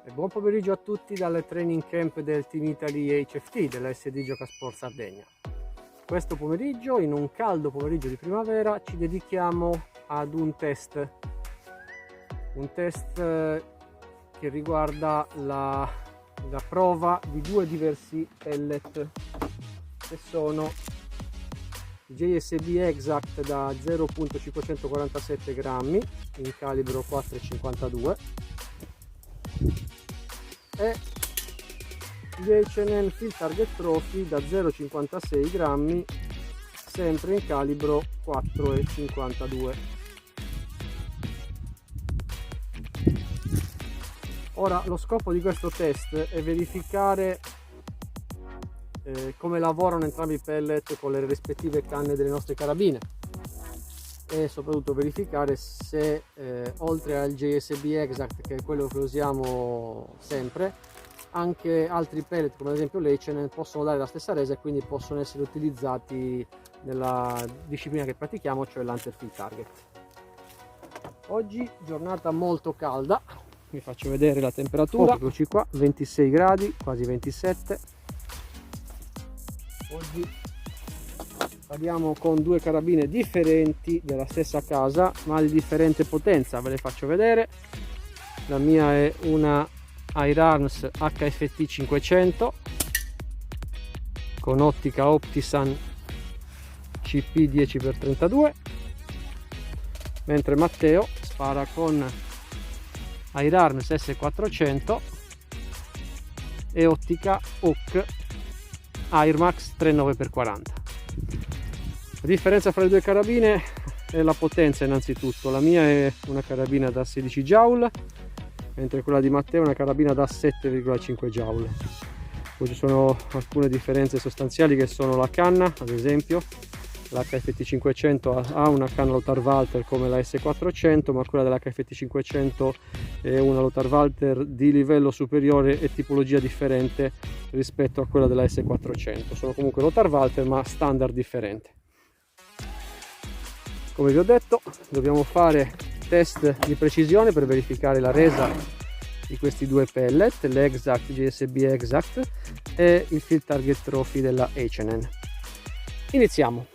E buon pomeriggio a tutti dalle training camp del Team Italy HFT della SD Giocasport Sardegna. Questo pomeriggio, in un caldo pomeriggio di primavera, ci dedichiamo ad un test che riguarda la prova di due diversi pellet che sono i JSB Exact da 0.547 grammi in calibro 4,52 e gli H&N Field Target Trophy da 0,56 grammi sempre in calibro 4,52. Ora, lo scopo di questo test è verificare come lavorano entrambi i pellet con le rispettive canne delle nostre carabine e soprattutto verificare se oltre al JSB Exact, che è quello che usiamo sempre, anche altri pellet come ad esempio l'H&N possono dare la stessa resa e quindi possono essere utilizzati nella disciplina che pratichiamo, cioè l'Hunter Field Target. Oggi giornata molto calda, vi faccio vedere la temperatura, eccoci qua, 26 gradi, quasi 27. Oggi parliamo con due carabine differenti della stessa casa ma di differente potenza, ve le faccio vedere. La mia è una Air-Arms HFT 500 con ottica Optisan CP 10x32, mentre Matteo spara con Air-Arms S400 e ottica Hawk Airmax 39x40. La differenza fra le due carabine è la potenza innanzitutto. La mia è una carabina da 16 joule, mentre quella di Matteo è una carabina da 7,5 joule. Poi ci sono alcune differenze sostanziali che sono la canna, ad esempio. L'HFT 500 ha una canna Lothar-Walther come la S400, ma quella dell'HFT 500 è una Lothar-Walther di livello superiore e tipologia differente rispetto a quella della S400. Sono comunque Lothar-Walther ma standard differente. Come vi ho detto, dobbiamo fare test di precisione per verificare la resa di questi due pellet, l'Exact JSB Exact e il Field Target Trophy della H&N. Iniziamo.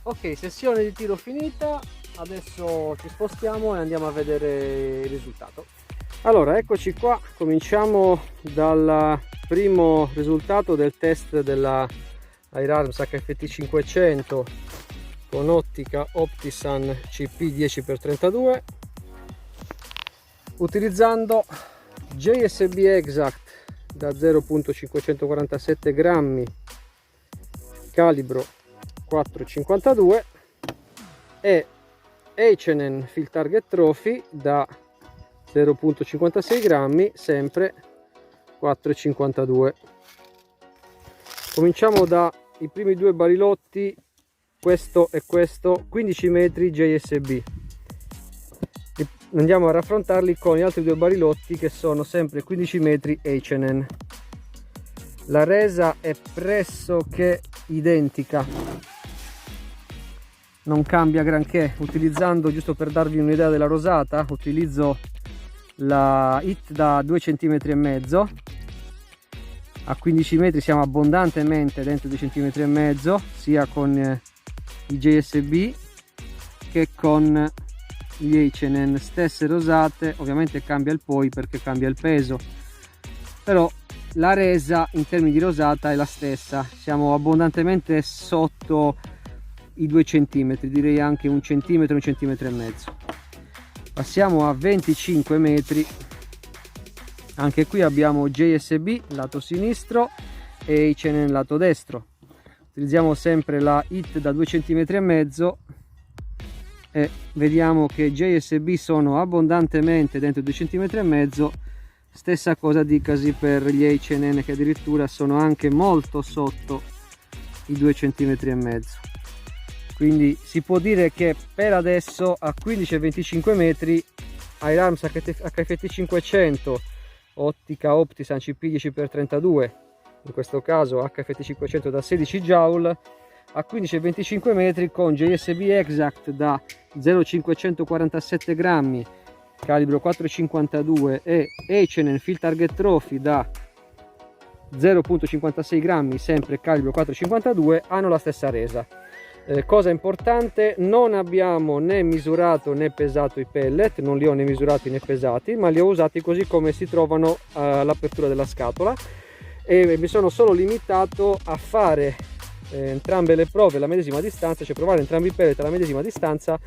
Ok, sessione di tiro finita, adesso ci spostiamo e andiamo a vedere il risultato. Allora, eccoci qua, cominciamo dal primo risultato del test della Air Arms HFT 500 con ottica Optisan CP 10x32 utilizzando JSB Exact da 0.547 grammi, calibro 4,52 e H&N Field Target Trophy da 0.56 grammi, sempre 4,52. Cominciamo dai primi due barilotti, questo e questo, 15 metri JSB. Andiamo a raffrontarli con gli altri due barilotti che sono sempre 15 metri H&N. La resa è pressoché identica, non cambia granché. Utilizzando, giusto per darvi un'idea della rosata, utilizzo la hit da 2,5 cm. A 15 metri siamo abbondantemente dentro 2,5 cm, sia con i JSB che con gli H&N. Stesse rosate, ovviamente cambia il poi perché cambia il peso, però la resa in termini di rosata è la stessa, siamo abbondantemente sotto i 2 cm, direi anche 1 cm, 1,5 cm. Passiamo a 25 metri, anche qui abbiamo JSB lato sinistro e H&N lato destro. Utilizziamo sempre la hit da 2,5 cm e vediamo che JSB sono abbondantemente dentro 2,5 cm. Stessa cosa dicasi per gli H&N, che addirittura sono anche molto sotto i 2,5 cm. Quindi si può dire che per adesso a 15 e 25 metri Air Arms HFT 500 ottica Optisan CP 10x32, in questo caso HFT 500 da 16 joule, a 15 e 25 metri con JSB Exact da 0,547 grammi, calibro 4,52 e H&N Field Target Trophy da 0,56 grammi, sempre calibro 4,52, hanno la stessa resa. Cosa importante, non abbiamo né misurato né pesato i pellet, non li ho né misurati né pesati, ma li ho usati così come si trovano all'apertura della scatola, e mi sono solo limitato a fare entrambe le prove alla medesima distanza, cioè provare entrambi i pellet alla medesima distanza,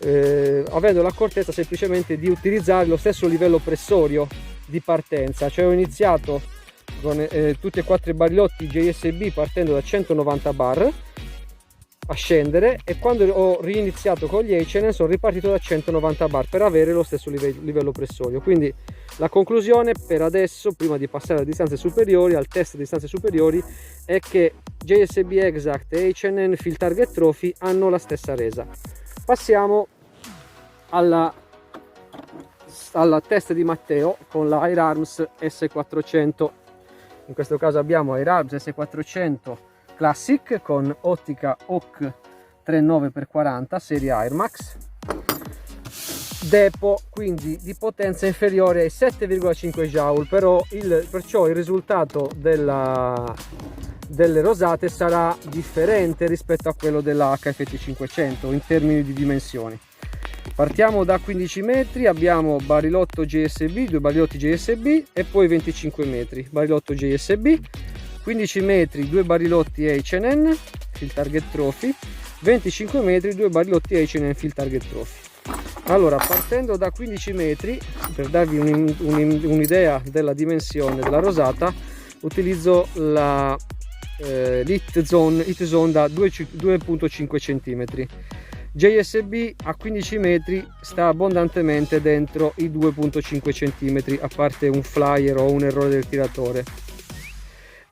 avendo l'accortezza semplicemente di utilizzare lo stesso livello pressorio di partenza. Cioè ho iniziato con tutti e quattro i barilotti JSB partendo da 190 bar a scendere, e quando ho riniziato con gli H&N sono ripartito da 190 bar per avere lo stesso livello pressorio. Quindi la conclusione per adesso, prima di passare alle distanze superiori, al test di distanze superiori, è che JSB Exact e H&N Field Target Trophy hanno la stessa resa. Passiamo alla test di Matteo con la Air Arms S400. In questo caso abbiamo Air Arms S400 Classic con ottica HOK 39x40 serie Air Max, depo quindi di potenza inferiore ai 7,5 joule, perciò il risultato delle rosate sarà differente rispetto a quello della HFT 500 in termini di dimensioni. Partiamo da 15 metri, abbiamo barilotto JSB, due barilotti JSB, e poi 25 metri, barilotto JSB, 15 metri, due barilotti H&N Field Target Trophy, 25 metri, due barilotti H&N Field Target Trophy. Allora, partendo da 15 metri, per darvi un'idea della dimensione della rosata, utilizzo la Hit Zone da 2,5 cm. JSB a 15 metri sta abbondantemente dentro i 2,5 cm, a parte un flyer o un errore del tiratore.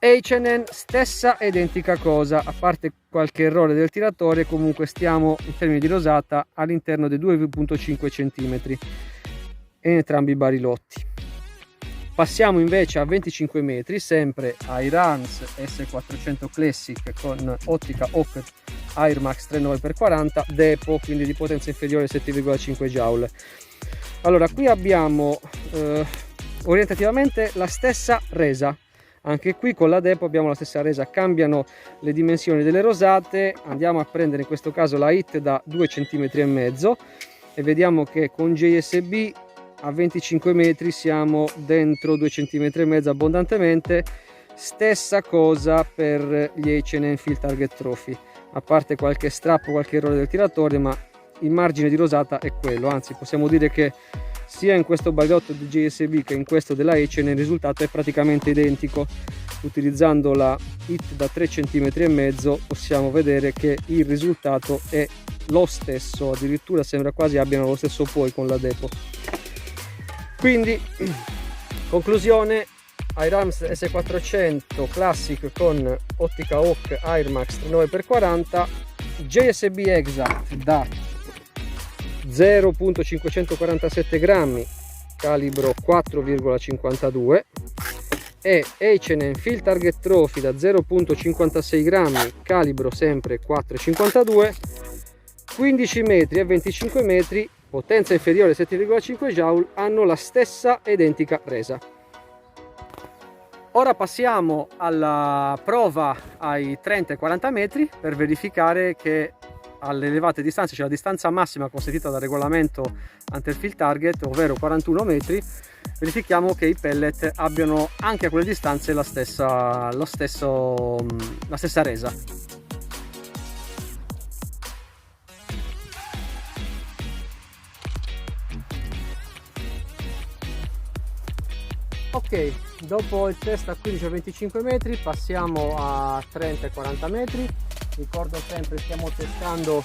H&N stessa identica cosa, a parte qualche errore del tiratore, comunque stiamo in termini di rosata all'interno dei 2,5 cm in entrambi i barilotti. Passiamo invece a 25 metri, sempre Air Arms S400 Classic con ottica HOK Air Max 39x40 depo, quindi di potenza inferiore ai 7,5 joule. Allora, qui abbiamo orientativamente la stessa resa. Anche qui con la Depo abbiamo la stessa resa, cambiano le dimensioni delle rosate. Andiamo a prendere in questo caso la Hit da 2,5 cm e vediamo che con JSB a 25 metri siamo dentro 2,5 cm abbondantemente. Stessa cosa per gli H&M Field Target Trophy, a parte qualche strappo, qualche errore del tiratore, ma il margine di rosata è quello. Anzi, possiamo dire che sia in questo bagliotto di JSB che in questo della H&M il risultato è praticamente identico. Utilizzando la Hit da 3,5 cm possiamo vedere che il risultato è lo stesso, addirittura sembra quasi abbiano lo stesso poi con la Depo. Quindi, conclusione: Airarms S400 Classic con ottica Hawk Airmax 39x40, JSB Exact da 0.547 grammi, calibro 4,52, e H&M Field Target Trophy da 0.56 grammi, calibro sempre 4,52, 15 metri e 25 metri, potenza inferiore 7,5 joule, hanno la stessa identica resa. Ora passiamo alla prova ai 30 e 40 metri per verificare che alle elevate distanze, cioè la distanza massima consentita dal regolamento ante il field target, ovvero 41 metri, verifichiamo che i pellet abbiano anche a quelle distanze la stessa resa. Ok, dopo il test a 15-25 metri passiamo a 30 e 40 metri. Ricordo sempre, stiamo testando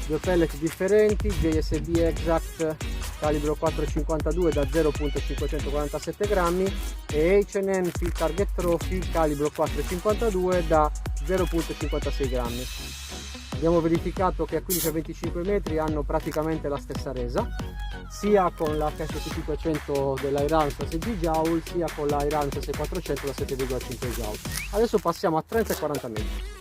due pellet differenti, JSB Exact calibro 4,52 da 0.547 grammi e H&M Field Target Trophy calibro 4,52 da 0.56 grammi. Abbiamo verificato che a 15-25 metri hanno praticamente la stessa resa, sia con la HS500 dell'Airarms da 16 joule, sia con l'Airarms S400 da 7,5 joule. Adesso passiamo a 30 e 40 metri.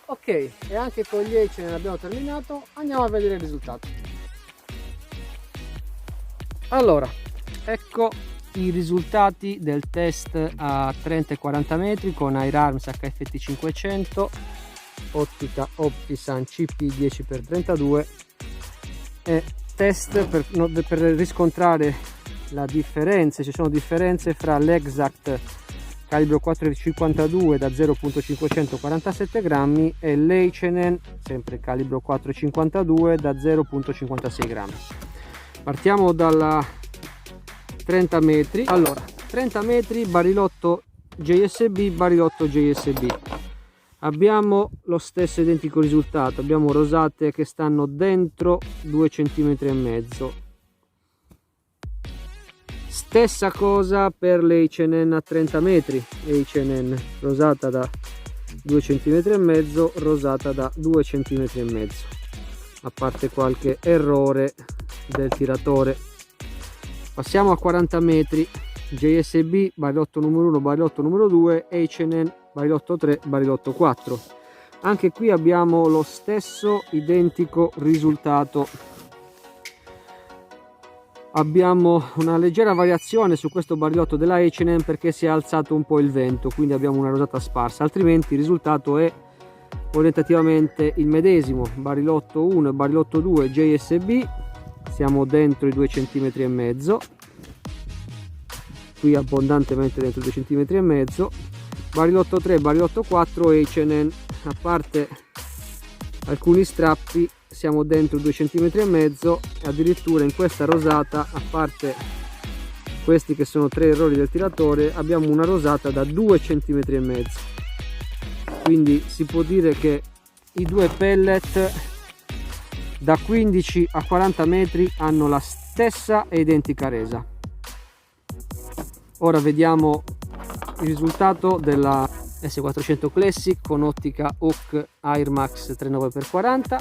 Ok, e anche con gli H&N abbiamo terminato, andiamo a vedere il risultato. Allora, ecco i risultati del test a 30 e 40 metri con Airarms HFT 500, ottica Optisan CP10x32 e test per riscontrare la differenza. Ci sono differenze fra l'Exact calibro 4,52 da 0.547 grammi e l'H&N sempre calibro 4,52 da 0.56 grammi. Partiamo dalla 30 metri. Allora, 30 metri, barilotto JSB, barilotto JSB. Abbiamo lo stesso identico risultato, abbiamo rosate che stanno dentro 2,5 cm. Stessa cosa per l'H&N a 30 metri, H&N rosata da 2,5 cm, rosata da 2,5 cm, a parte qualche errore del tiratore. Passiamo a 40 metri, JSB, barilotto numero 1, barilotto numero 2, H&N, barilotto 3, barilotto 4. Anche qui abbiamo lo stesso identico risultato. Abbiamo una leggera variazione su questo barilotto della H&N perché si è alzato un po' il vento, quindi abbiamo una rosata sparsa, altrimenti il risultato è orientativamente il medesimo. Barilotto 1 e barilotto 2 JSB, siamo dentro i 2,5 cm. qui abbondantemente dentro 2,5 cm. Barilotto 3, barilotto 4 H&N, a parte alcuni strappi siamo dentro 2,5 cm, addirittura in questa rosata, a parte questi che sono 3 errori del tiratore, abbiamo una rosata da 2,5 cm. Quindi si può dire che i due pellet da 15 a 40 metri hanno la stessa e identica resa. Ora vediamo il risultato della S400 Classic con ottica Hawk Air Max 39x40.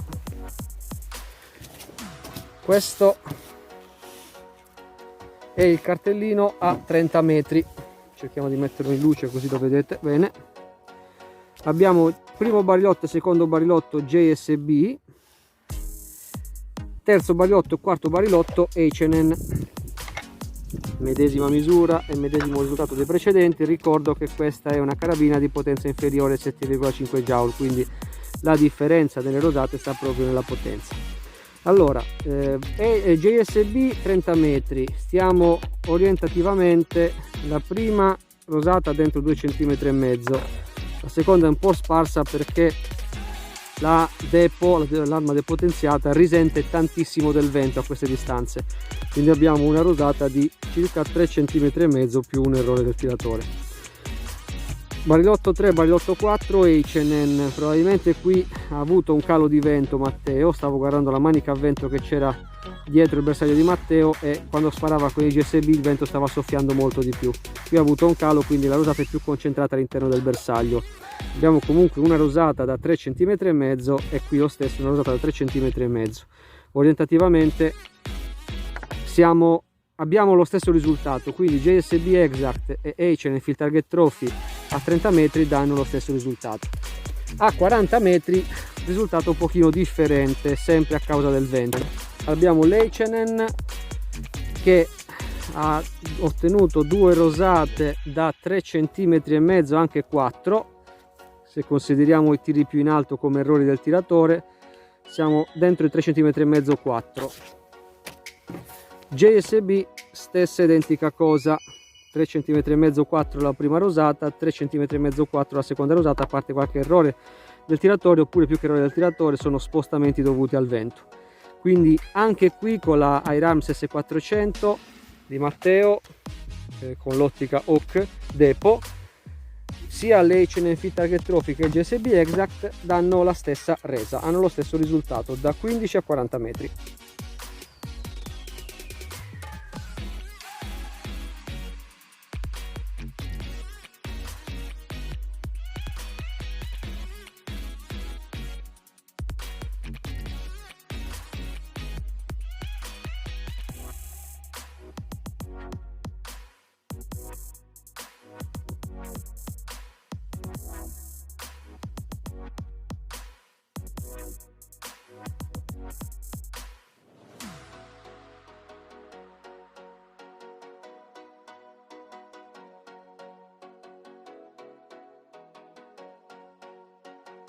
Questo è il cartellino a 30 metri, cerchiamo di metterlo in luce così lo vedete bene. Abbiamo primo barilotto e secondo barilotto JSB, terzo barilotto e quarto barilotto H&N, medesima misura e medesimo risultato dei precedenti. Ricordo che questa è una carabina di potenza inferiore a 7,5 joule, quindi la differenza delle rosate sta proprio nella potenza. Allora, JSB 30 metri, stiamo orientativamente, la prima rosata dentro 2,5 cm, la seconda è un po' sparsa perché la depo, l'arma depotenziata, risente tantissimo del vento a queste distanze, quindi abbiamo una rosata di circa 3,5 cm più un errore del tiratore. Barilotto 3, barilotto 4 H&N, probabilmente qui ha avuto un calo di vento Matteo, stavo guardando la manica a vento che c'era dietro il bersaglio di Matteo e quando sparava con i GSB il vento stava soffiando molto di più. Qui ha avuto un calo, quindi la rosata è più concentrata all'interno del bersaglio. Abbiamo comunque una rosata da 3,5 cm e qui lo stesso una rosata da 3,5 cm. Orientativamente abbiamo lo stesso risultato, quindi JSB Exact e H&N Field Target Trophy a 30 metri danno lo stesso risultato. A 40 metri risultato un pochino differente, sempre a causa del vento. Abbiamo l'H&N che ha ottenuto due rosate da 3,5 cm, anche 4, se consideriamo i tiri più in alto come errori del tiratore siamo dentro i 3,5 cm 4. JSB stessa identica cosa, 3,5 cm 4 la prima rosata, 3,5 cm 4 la seconda rosata, a parte qualche errore del tiratore, oppure più che errore del tiratore sono spostamenti dovuti al vento. Quindi anche qui con la Airarms S400 di Matteo con l'ottica Hawk Depo, sia l'H&N Field Target Trophy che il JSB Exact danno la stessa resa, hanno lo stesso risultato da 15 a 40 metri.